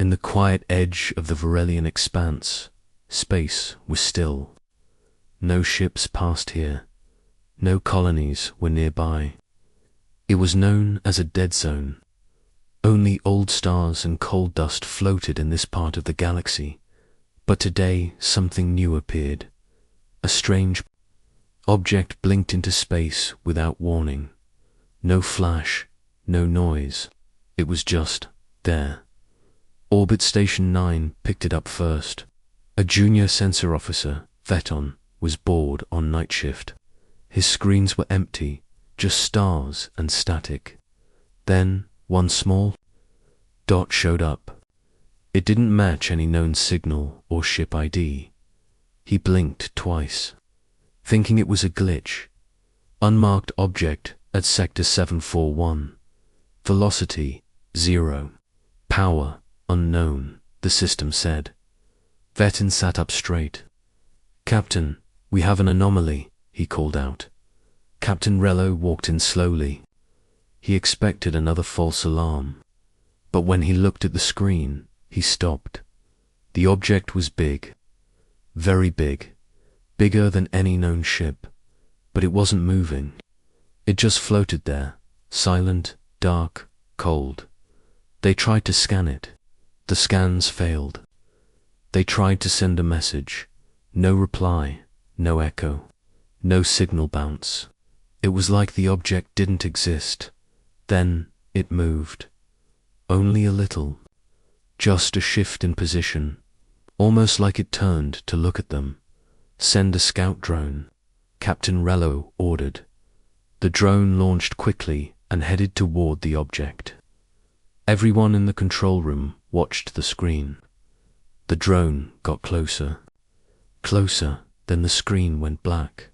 In the quiet edge of the Varelian expanse, space was still. No ships passed here. No colonies were nearby. It was known as a dead zone. Only old stars and coal dust floated in this part of the galaxy. But today something new appeared. A strange object blinked into space without warning. No flash, no noise. It was just there. Orbit Station 9 picked it up first. A junior sensor officer, Veton, was bored on night shift. His screens were empty, just stars and static. Then one small dot showed up. It didn't match any known signal or ship ID. He blinked twice, thinking it was a glitch. Unmarked object at Sector 741. Velocity 0. Power unknown, the system said. Veton sat up straight. "Captain, we have an anomaly," he called out. Captain Rello walked in slowly. He expected another false alarm. But when he looked at the screen, he stopped. The object was big. Very big. Bigger than any known ship. But it wasn't moving. It just floated there, silent, dark, cold. They tried to scan it. The scans failed. They tried to send a message. No reply, no echo, no signal bounce. It was like the object didn't exist. Then it moved. Only a little. Just a shift in position, almost like it turned to look at them. "Send a scout drone," Captain Rello ordered. The drone launched quickly and headed toward the object. Everyone in the control room watched the screen. The drone got closer. Closer, then the screen went black.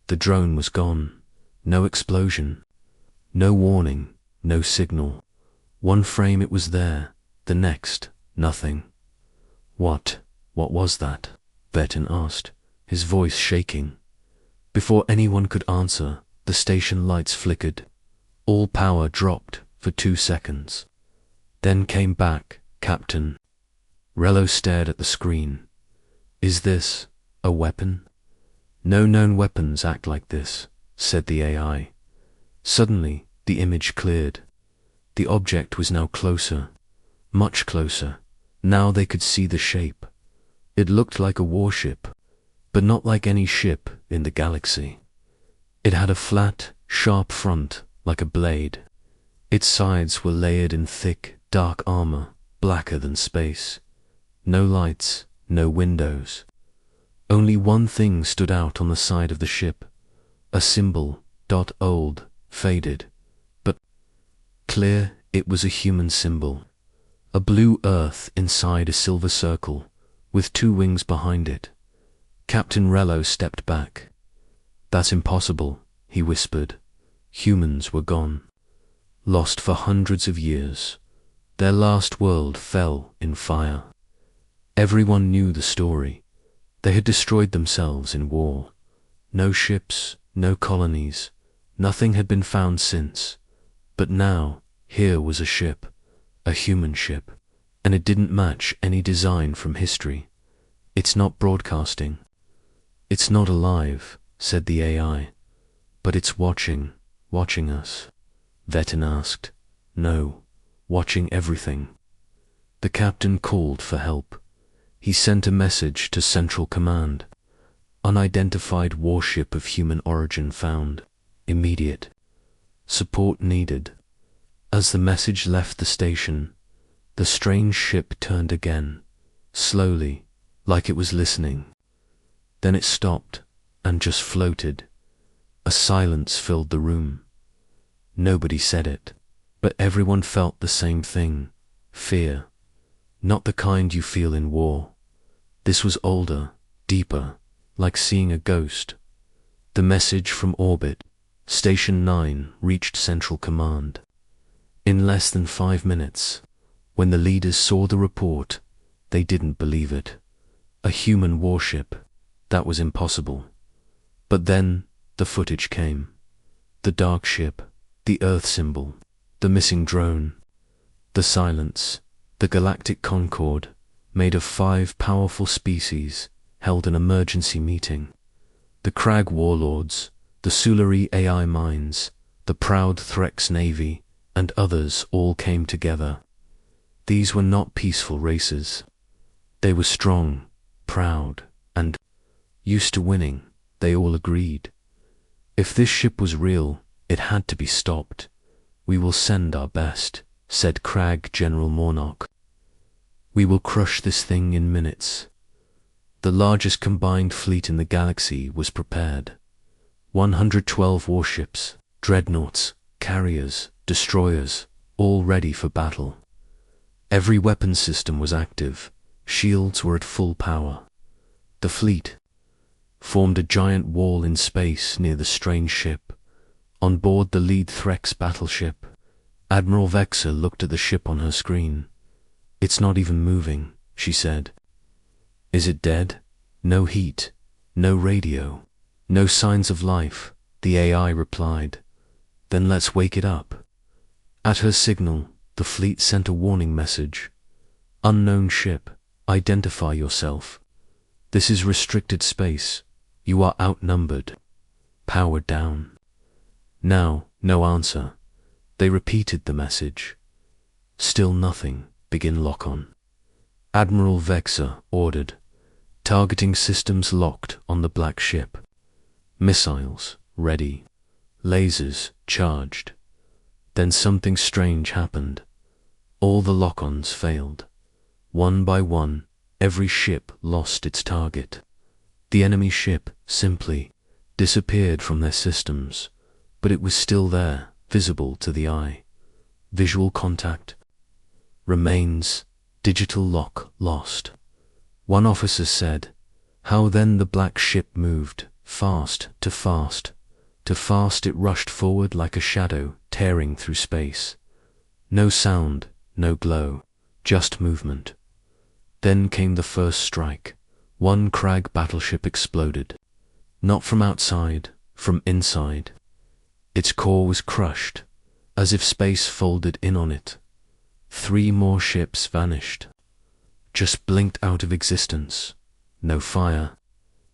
The drone was gone. No explosion. No warning, no signal. One frame it was there, the next, nothing. What was that?" Veton asked, his voice shaking. Before anyone could answer, the station lights flickered. All power dropped for 2 seconds. Then came back, "Captain." Rello stared at the screen. "Is this a weapon?" "No known weapons act like this," said the AI. Suddenly, the image cleared. The object was now closer, much closer. Now they could see the shape. It looked like a warship, but not like any ship in the galaxy. It had a flat, sharp front, like a blade. Its sides were layered in thick, dark armor, blacker than space. No lights, no windows. Only one thing stood out on the side of the ship. A symbol, old, faded, but clear. It was a human symbol. A blue earth inside a silver circle, with 2 wings behind it. Captain Rello stepped back. "That's impossible," he whispered. Humans were gone. Lost for hundreds of years. Their last world fell in fire. Everyone knew the story. They had destroyed themselves in war. No ships, no colonies. Nothing had been found since. But now, here was a ship. A human ship. And it didn't match any design from history. "It's not broadcasting. It's not alive," said the AI. "But it's watching us." Veton asked. "No, watching everything." The captain called for help. He sent a message to Central Command. "Unidentified warship of human origin found. Immediate. Support needed." As the message left the station, the strange ship turned again, slowly, like it was listening. Then it stopped and just floated. A silence filled the room. Nobody said it, but everyone felt the same thing: fear. Not the kind you feel in war. This was older, deeper, like seeing a ghost. The message from orbit, Station 9, reached Central Command. In less than 5 minutes, when the leaders saw the report, they didn't believe it. A human warship. That was impossible. But then the footage came. The dark ship, the Earth symbol, the missing drone, the silence. The Galactic Concord, made of 5 powerful species, held an emergency meeting. The Crag warlords, the Sulari AI minds, the proud Threx Navy, and others all came together. These were not peaceful races. They were strong, proud, and used to winning, they all agreed. If this ship was real, it had to be stopped. We will send our best, said Crag General Mornock. We will crush this thing in minutes. The largest combined fleet in the galaxy was prepared. 112 warships, dreadnoughts, carriers, destroyers, all ready for battle. Every weapon system was active, shields were at full power. The fleet formed a giant wall in space near the strange ship. On board the lead Threx battleship, Admiral Vexer looked at the ship on her screen. It's not even moving, she said. Is it dead? No heat, no radio, no signs of life, the AI replied. Then let's wake it up. At her signal, the fleet sent a warning message. Unknown ship, identify yourself. This is restricted space. You are outnumbered. Power down. Now, no answer. They repeated the message. Still nothing. Begin lock-on. Admiral Vexer ordered. Targeting systems locked on the black ship. Missiles ready. Lasers charged. Then something strange happened. All the lock-ons failed. One by one, every ship lost its target. The enemy ship simply disappeared from their systems, but it was still there, visible to the eye. Visual contact remains, digital lock lost. One officer said, how then the black ship moved, fast to fast. To fast it rushed forward like a shadow tearing through space. No sound, no glow, just movement. Then came the first strike. One Crag battleship exploded. Not from outside, from inside. Its core was crushed, as if space folded in on it. 3 more ships vanished. Just blinked out of existence. No fire,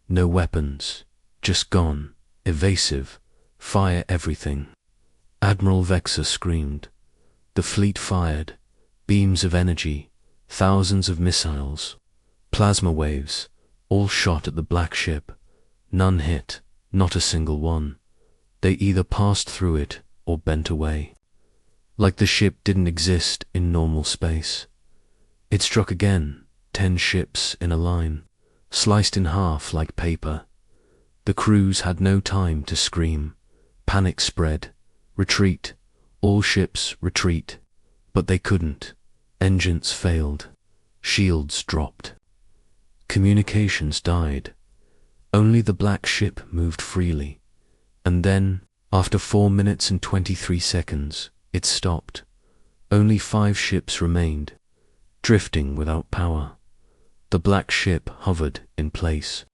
no weapons, just gone, evasive, fire everything. Admiral Vexer screamed. The fleet fired, beams of energy, thousands of missiles, plasma waves, all shot at the black ship. None hit, not a single one. They either passed through it or bent away. Like the ship didn't exist in normal space. It struck again, 10 ships in a line, sliced in half like paper. The crews had no time to scream. Panic spread. Retreat. All ships retreat. But they couldn't. Engines failed. Shields dropped. Communications died. Only the black ship moved freely. And then, after 4 minutes and 23 seconds, it stopped. Only 5 ships remained, drifting without power. The black ship hovered in place.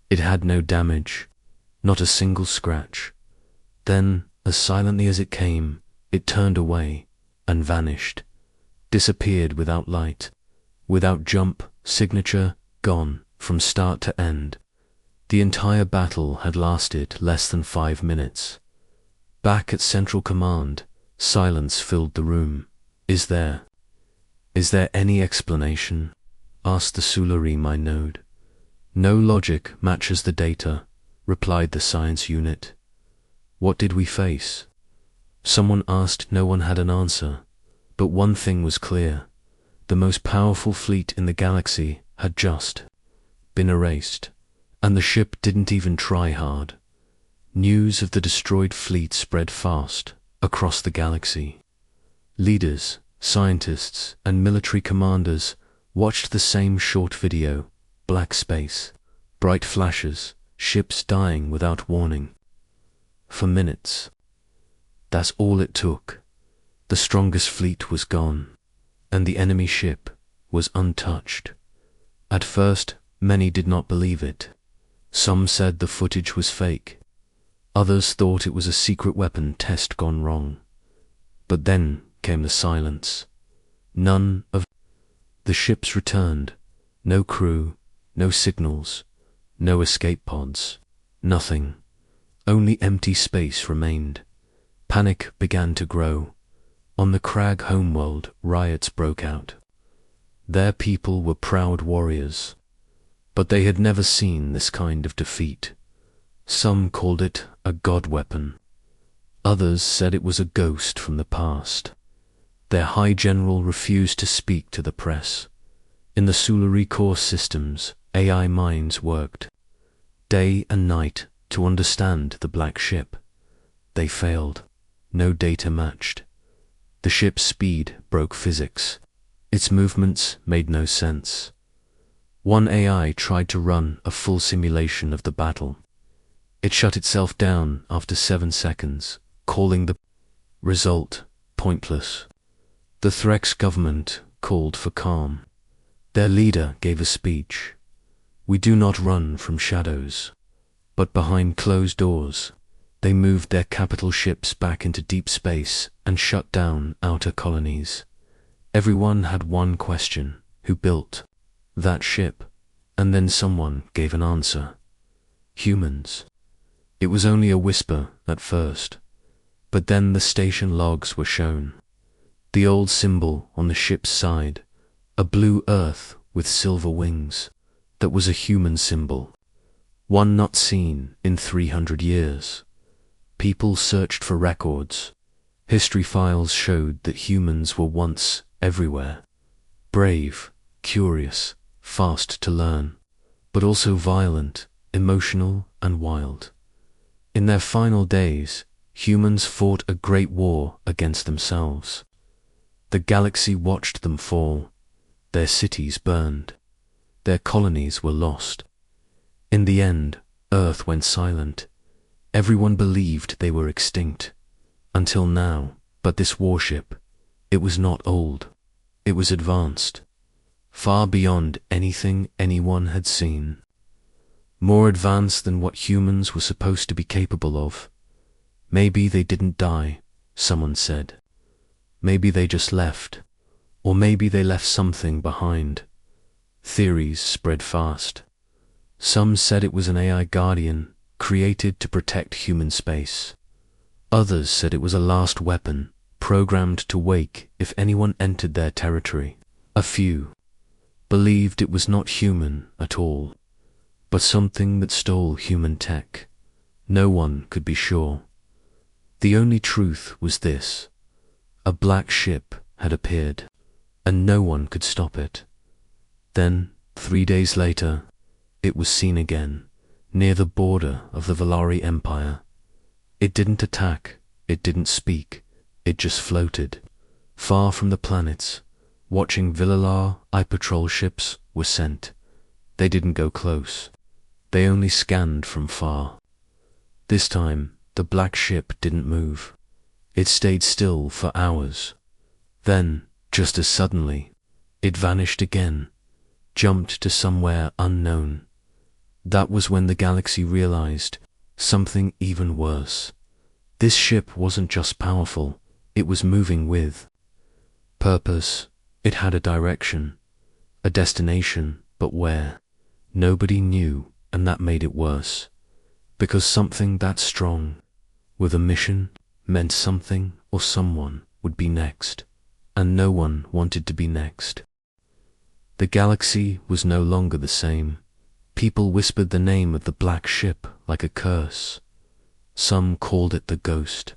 It had no damage, not a single scratch. Then, as silently as it came, it turned away and vanished, disappeared without light, without jump, signature, gone from start to end. The entire battle had lasted less than 5 minutes. Back at Central Command, silence filled the room. Is there any explanation? Asked the Sulari my node. No logic matches the data, replied the science unit. What did we face? Someone asked. No one had an answer. But one thing was clear. The most powerful fleet in the galaxy had just been erased. And the ship didn't even try hard. News of the destroyed fleet spread fast across the galaxy. Leaders, scientists, and military commanders watched the same short video. Black space, bright flashes, ships dying without warning. For minutes. That's all it took. The strongest fleet was gone, and the enemy ship was untouched. At first, many did not believe it. Some said the footage was fake. Others thought it was a secret weapon test gone wrong. But then came the silence. None of The ships returned. No crew, no signals, no escape pods, nothing. Only empty space remained. Panic began to grow. On the crag homeworld, riots broke out. Their people were proud warriors, but they had never seen this kind of defeat. Some called it a god weapon. Others said it was a ghost from the past. Their high general refused to speak to the press. In the Sulari core systems, AI minds worked day and night to understand the black ship. They failed. No data matched. The ship's speed broke physics. Its movements made no sense. One AI tried to run a full simulation of the battle. It shut itself down after 7 seconds, calling the result pointless. The Threx government called for calm. Their leader gave a speech. We do not run from shadows, but behind closed doors. They moved their capital ships back into deep space and shut down outer colonies. Everyone had one question: who built that ship? And then someone gave an answer: humans. It was only a whisper at first, but then the station logs were shown. The old symbol on the ship's side, a blue earth with silver wings, that was a human symbol, one not seen in 300 years. People searched for records. History files showed that humans were once everywhere. Brave, curious, fast to learn, but also violent, emotional, and wild. In their final days, humans fought a great war against themselves. The galaxy watched them fall. Their cities burned. Their colonies were lost. In the end, Earth went silent. Everyone believed they were extinct. Until now. But this warship, it was not old. It was advanced. Far beyond anything anyone had seen. More advanced than what humans were supposed to be capable of. Maybe they didn't die, someone said. Maybe they just left. Or maybe they left something behind. Theories spread fast. Some said it was an AI guardian created to protect human space. Others said it was a last weapon, programmed to wake if anyone entered their territory. A few believed it was not human at all, but something that stole human tech. No one could be sure. The only truth was this: a black ship had appeared, and no one could stop it. Then, 3 days later, it was seen again, near the border of the Valari Empire. It didn't attack, it didn't speak, it just floated, far from the planets. Watching Villalar, I-Patrol ships were sent. They didn't go close. They only scanned from far. This time, the black ship didn't move. It stayed still for hours. Then, just as suddenly, it vanished again, jumped to somewhere unknown. That was when the galaxy realized something even worse. This ship wasn't just powerful, it was moving with purpose. It had a direction, a destination, but where? Nobody knew, and that made it worse. Because something that strong, with a mission, meant something or someone would be next, and no one wanted to be next. The galaxy was no longer the same. People whispered the name of the black ship like a curse. Some called it the ghost.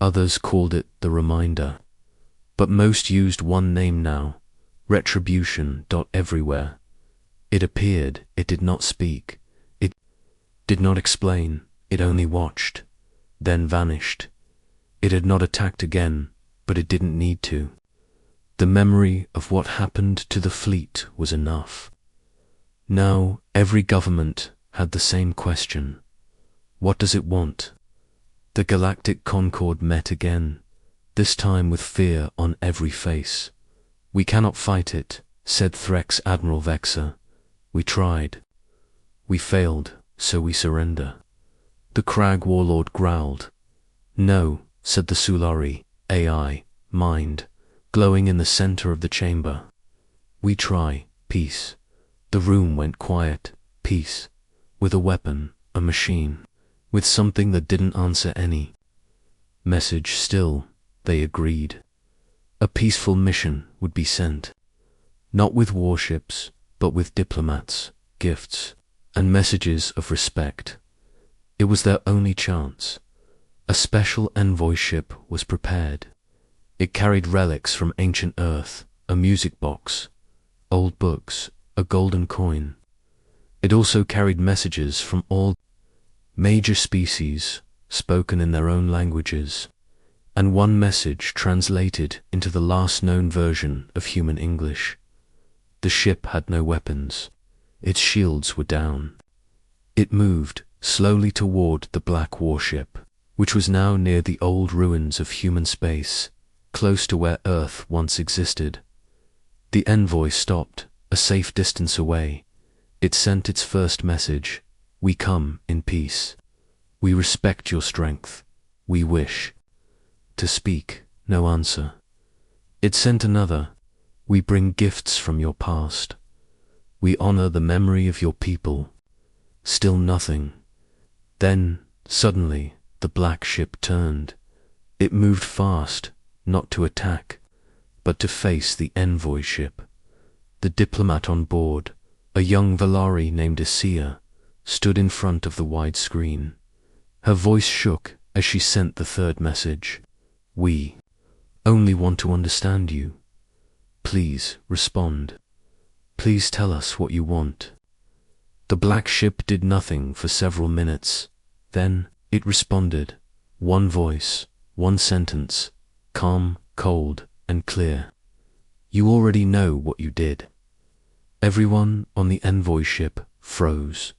Others called it the reminder. But most used one name now: Retribution. Everywhere. It appeared, it did not speak. It did not explain, it only watched, then vanished. It had not attacked again, but it didn't need to. The memory of what happened to the fleet was enough. Now, every government had the same question. What does it want? The Galactic Concord met again, this time with fear on every face. We cannot fight it, said Threx Admiral Vexer. We tried. We failed, so we surrender. The Crag Warlord growled. No, said the Sulari AI mind, glowing in the center of the chamber. We try, peace. The room went quiet, peace. With a weapon, a machine. With something that didn't answer any message still, they agreed. A peaceful mission would be sent. Not with warships, but with diplomats, gifts, and messages of respect. It was their only chance. A special envoy ship was prepared. It carried relics from ancient Earth, a music box, old books, a golden coin. It also carried messages from all major species, spoken in their own languages, and one message translated into the last known version of human English. The ship had no weapons. Its shields were down. It moved slowly toward the black warship, which was now near the old ruins of human space, close to where Earth once existed. The envoy stopped, a safe distance away. It sent its first message: "We come in peace. We respect your strength. We wish to speak." No answer. It sent another: "We bring gifts from your past. We honor the memory of your people." Still nothing. Then, suddenly, the black ship turned. It moved fast, not to attack, but to face the envoy ship. The diplomat on board, a young Valari named Asia, stood in front of the wide screen. Her voice shook as she sent the third message. "We only want to understand you. Please respond. Please tell us what you want." The black ship did nothing for several minutes. Then it responded. One voice, one sentence, calm, cold, and clear. "You already know what you did." Everyone on the envoy ship froze.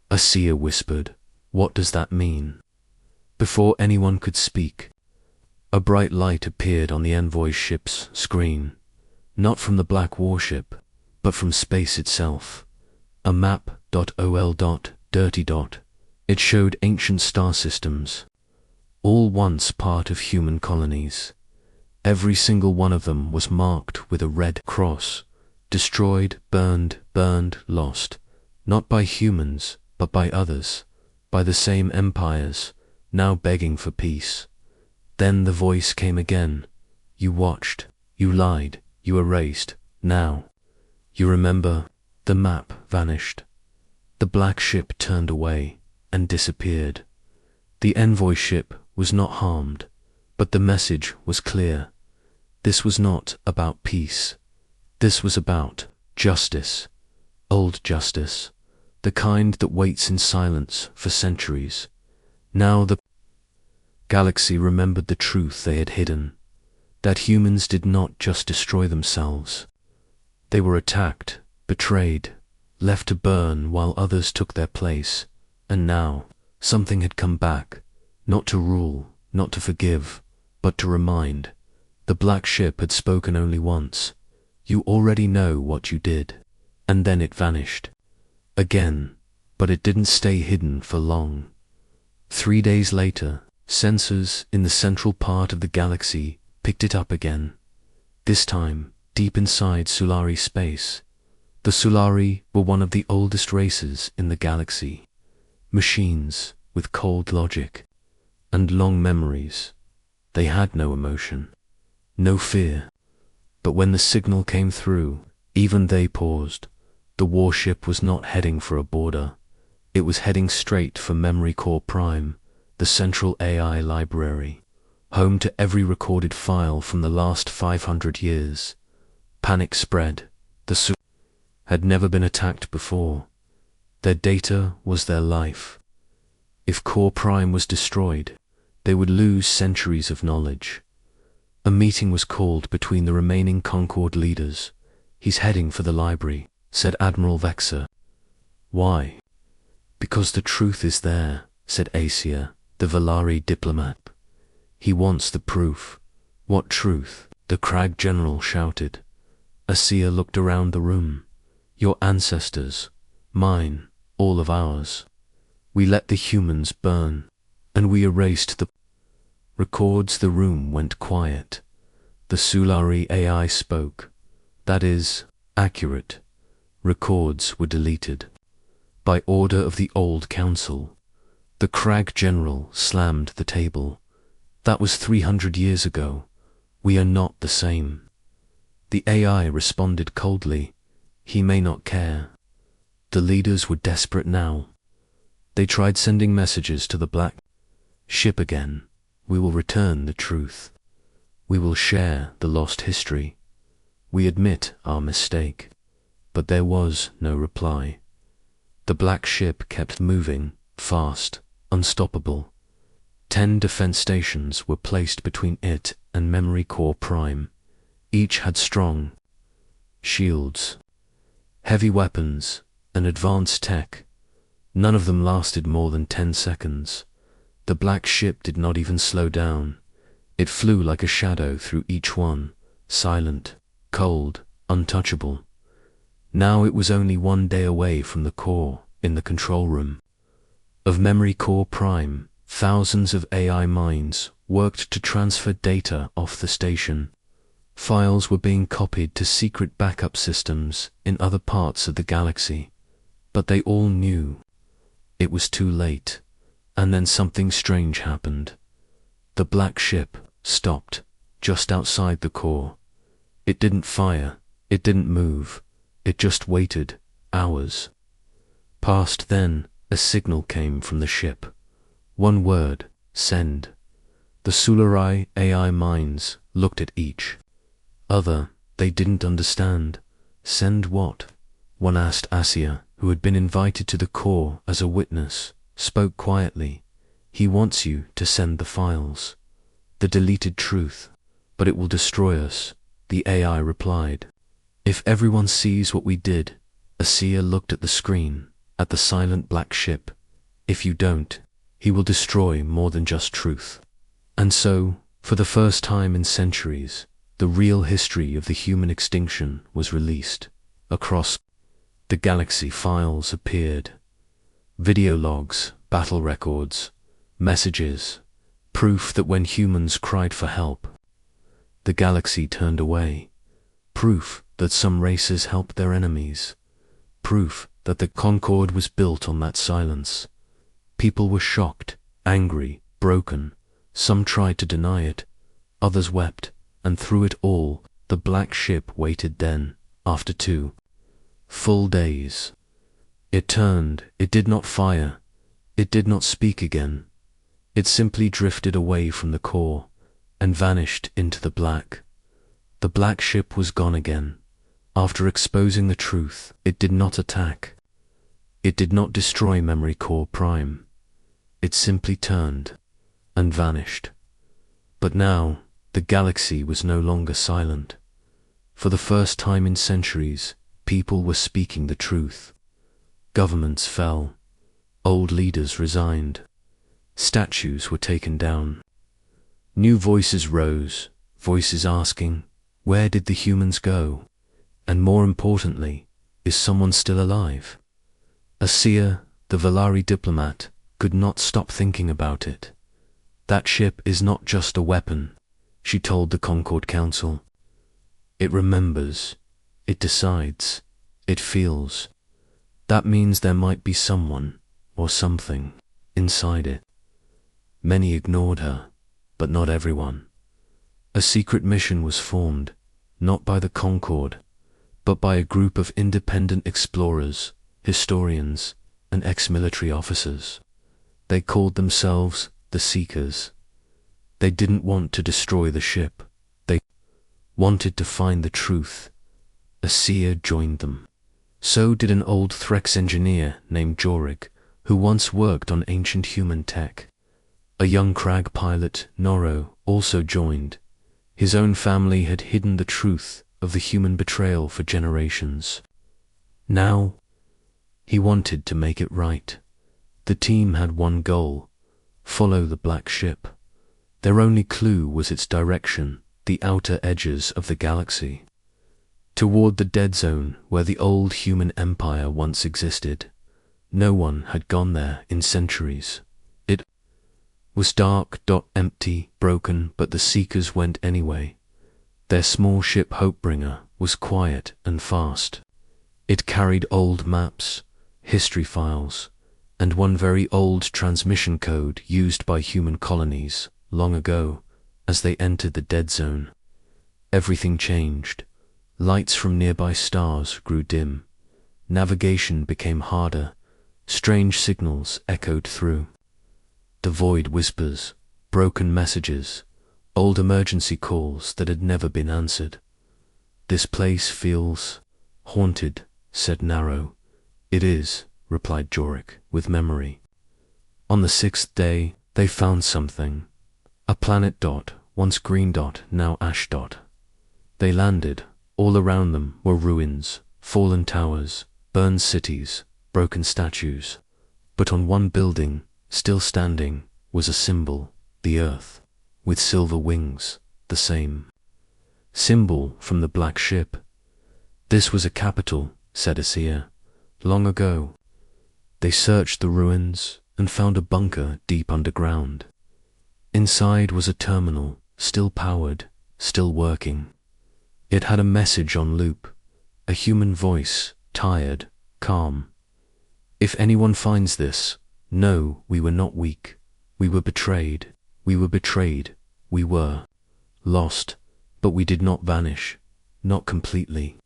Asia whispered, "What does that mean?" Before anyone could speak, a bright light appeared on the envoy ship's screen. Not from the black warship, but from space itself. A map.ol. dirty dot. It showed ancient star systems, all once part of human colonies. Every single one of them was marked with a red cross. Destroyed, burned, lost. Not by humans, but by others. By the same empires, now begging for peace. Then the voice came again. "You watched. You lied. You erased. Now you remember." The map vanished. The black ship turned away and disappeared. The envoy ship was not harmed, but the message was clear. This was not about peace. This was about justice. Old justice. The kind that waits in silence for centuries. Now the galaxy remembered the truth they had hidden. That humans did not just destroy themselves. They were attacked, betrayed, left to burn while others took their place. And now, something had come back, not to rule, not to forgive, but to remind. The black ship had spoken only once. "You already know what you did." And then it vanished. Again, but it didn't stay hidden for long. 3 days later, sensors in the central part of the galaxy picked it up again. This time, deep inside Sulari space. The Sulari were one of the oldest races in the galaxy. Machines with cold logic and long memories. They had no emotion, no fear. But when the signal came through, even they paused. The warship was not heading for a border. It was heading straight for Memory Core Prime, the central AI library, home to every recorded file from the last 500 years. Panic spread. The Sulari had never been attacked before. Their data was their life. If Core Prime was destroyed, they would lose centuries of knowledge. A meeting was called between the remaining Concord leaders. "He's heading for the library," said Admiral Vexer. "Why?" "Because the truth is there," said Asia, the Valari diplomat. "He wants the proof." "What truth?" the Crag General shouted. Asia looked around the room. "Your ancestors, mine, all of ours. We let the humans burn, and we erased the records." The room went quiet. The Sulari AI spoke. "That is accurate. Records were deleted. By order of the old council. The Crag General slammed the table. That was 300 years ago. We are not the same. The AI responded coldly. He may not care. The leaders were desperate now. They tried sending messages to the black ship again. We will return the truth. We will share the lost history. We admit our mistake. But there was no reply. The black ship kept moving, fast, unstoppable. 10 defense stations were placed between it and Memory Core Prime. Each had strong shields, heavy weapons, and advanced tech. None of them lasted more than 10 seconds. The black ship did not even slow down. It flew like a shadow through each one, silent, cold, untouchable. Now it was only 1 day away from the core, in the control room of Memory Core Prime. Thousands of AI minds worked to transfer data off the station. Files were being copied to secret backup systems in other parts of the galaxy. But they all knew it was too late. And then something strange happened. The black ship stopped just outside the core. It didn't fire. It didn't move. It just waited, hours. Past then, a signal came from the ship. One word, send. The Sularai AI minds looked at each other. They didn't understand. Send what? One asked. Asia, who had been invited to the core as a witness, spoke quietly. He wants you to send the files. The deleted truth. But it will destroy us, the AI replied. If everyone sees what we did. Asia looked at the screen, at the silent black ship. If you don't, he will destroy more than just truth. And so, for the first time in centuries, the real history of the human extinction was released. Across the galaxy, files appeared. Video logs, battle records, messages, proof that when humans cried for help, the galaxy turned away. Proof that some races helped their enemies. Proof that the Concord was built on that silence. People were shocked, angry, broken. Some tried to deny it. Others wept, and through it all, the black ship waited. Then, after 2 full days, it turned. It did not fire. It did not speak again. It simply drifted away from the core and vanished into the black. The black ship was gone again. After exposing the truth, it did not attack. It did not destroy Memory Core Prime. It simply turned and vanished. But now, the galaxy was no longer silent. For the first time in centuries, people were speaking the truth. Governments fell. Old leaders resigned. Statues were taken down. New voices rose, voices asking, where did the humans go? And more importantly, is someone still alive? Asia, the Valari diplomat, could not stop thinking about it. That ship is not just a weapon, she told the Concord Council. It remembers, it decides, it feels. That means there might be someone, or something, inside it. Many ignored her, but not everyone. A secret mission was formed, not by the Concord, but by a group of independent explorers, historians, and ex-military officers. They called themselves the Seekers. They didn't want to destroy the ship. They wanted to find the truth. Asia joined them. So did an old Threx engineer named Jorik, who once worked on ancient human tech. A young Crag pilot, Noro, also joined. His own family had hidden the truth of the human betrayal for generations. Now, he wanted to make it right. The team had one goal: follow the black ship. Their only clue was its direction, the outer edges of the galaxy, toward the dead zone where the old human empire once existed. No one had gone there in centuries. It was dark, empty, broken, but the Seekers went anyway. Their small ship Hopebringer was quiet and fast. It carried old maps, history files, and one very old transmission code used by human colonies long ago as they entered the dead zone. Everything changed. Lights from nearby stars grew dim. Navigation became harder. Strange signals echoed through. The void whispers, broken messages, old emergency calls that had never been answered. "This place feels haunted," said Narrow. "It is," replied Jorik, with memory. On the 6th day, they found something. A planet dot, once green dot, now ash dot. They landed. All around them were ruins, fallen towers, burned cities, broken statues. But on one building, still standing, was a symbol, the Earth, with silver wings, the same symbol from the Black Ship. "This was a capital," said Asia, "long ago." They searched the ruins and found a bunker deep underground. Inside was a terminal, still powered, still working. It had a message on loop, a human voice, tired, calm. "If anyone finds this, know we were not weak. We were betrayed. We were betrayed. We were lost, but we did not vanish, not completely."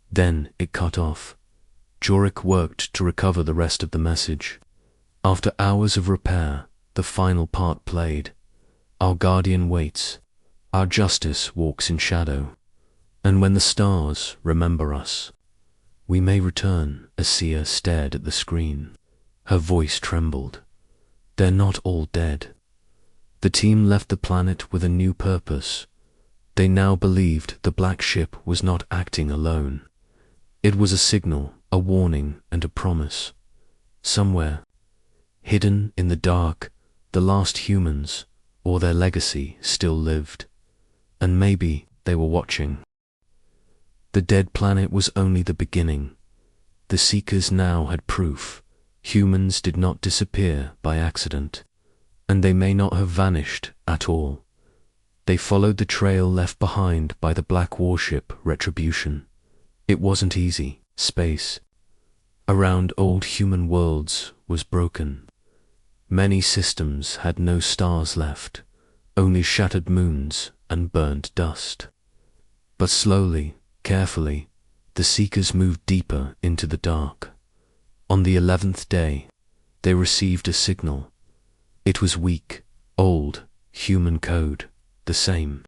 Then it cut off. Jorik worked to recover the rest of the message. After hours of repair, the final part played. "Our guardian waits. Our justice walks in shadow. And when the stars remember us, we may return." Asia stared at the screen. Her voice trembled. "They're not all dead." The team left the planet with a new purpose. They now believed the Black Ship was not acting alone. It was a signal, a warning, and a promise. Somewhere, hidden in the dark, the last humans, or their legacy, still lived. And maybe they were watching. The dead planet was only the beginning. The Seekers now had proof. Humans did not disappear by accident, and they may not have vanished at all. They followed the trail left behind by the Black Warship Retribution. It wasn't easy. Space around old human worlds was broken. Many systems had no stars left, only shattered moons and burned dust. But slowly, carefully, the Seekers moved deeper into the dark. On the 11th day, they received a signal. It was weak, old, human code, the same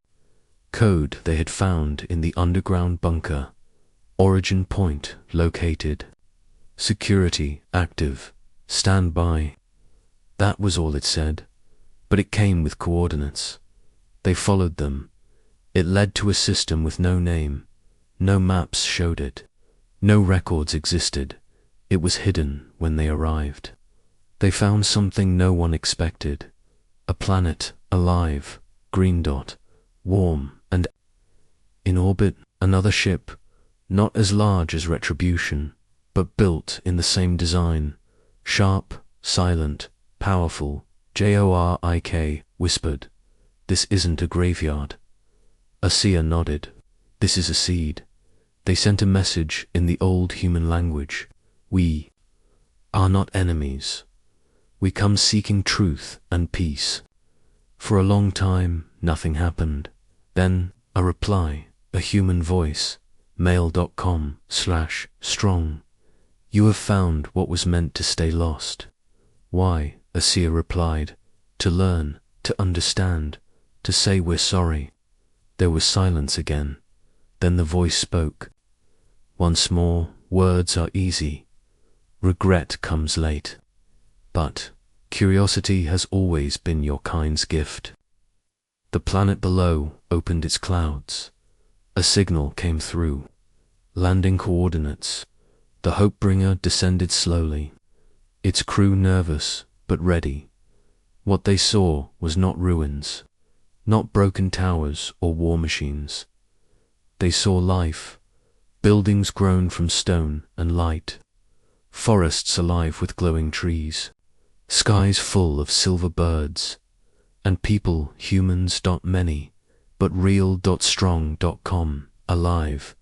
code they had found in the underground bunker. Origin point located. Security active. Stand by. That was all it said, but it came with coordinates. They followed them. It led to a system with no name. No maps showed it. No records existed. It was hidden when they arrived. They found something no one expected. A planet, alive, green dot, warm, and in orbit. Another ship, not as large as Retribution, but built in the same design. Sharp, silent, powerful. Jorik whispered, "This isn't a graveyard." Asia nodded. "This is a seed." They sent a message in the old human language. "We are not enemies. We come seeking truth and peace." For a long time, nothing happened. Then, a reply, a human voice, mail.com/strong. "You have found what was meant to stay lost." "Why?" Asia replied. "To learn, to understand, to say we're sorry." There was silence again. Then the voice spoke. "Once more, words are easy. Regret comes late. But curiosity has always been your kind's gift." The planet below opened its clouds. A signal came through. Landing coordinates. The Hopebringer descended slowly, its crew nervous but ready. What they saw was not ruins, not broken towers or war machines. They saw life, buildings grown from stone and light, forests alive with glowing trees, skies full of silver birds, and people, humans. Many, but real. Strong.com, alive,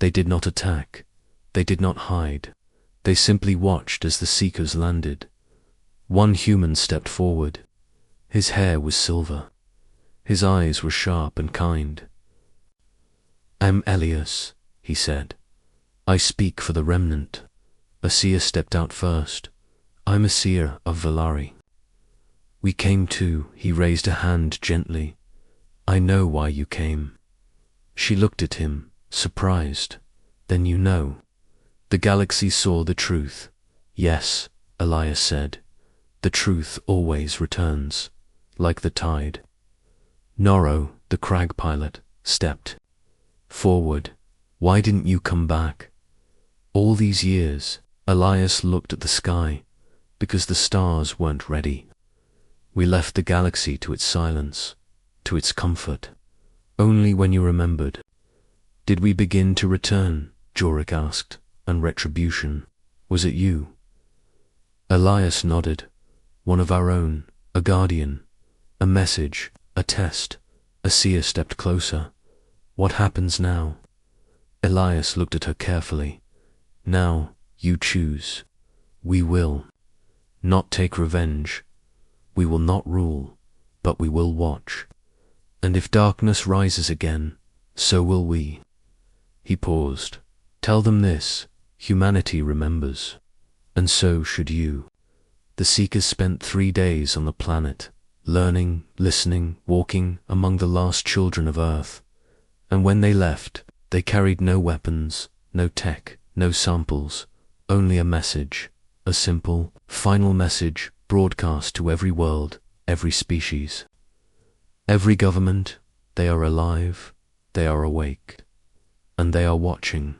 They did not attack. They did not hide. They simply watched as the Seekers landed. One human stepped forward. His hair was silver. His eyes were sharp and kind. "I'm Elias," he said. "I speak for the remnant." A seer stepped out first. "I'm a seer of Valari." "We came too." He raised a hand gently. "I know why you came." She looked at him, surprised. "Then you know." The galaxy saw the truth. "Yes," Elias said. "The truth always returns, like the tide." Norro, the crag pilot, stepped forward. "Why didn't you come back?" "All these years," Elias looked at the sky, "because the stars weren't ready. We left the galaxy to its silence, to its comfort. Only when you remembered." "Did we begin to return?" Jorik asked. "And retribution? Was it you?" Elias nodded. "One of our own, a guardian, a message, a test." A seer stepped closer. "What happens now?" Elias looked at her carefully. "Now you choose. We will not take revenge. We will not rule, but we will watch. And if darkness rises again, so will we." He paused. "Tell them this: humanity remembers, and so should you." The Seekers spent 3 days on the planet, learning, listening, walking among the last children of Earth. And when they left, they carried no weapons, no tech, no samples, only a message, a simple, final message broadcast to every world, every species, every government. They are alive, they are awake, and they are watching.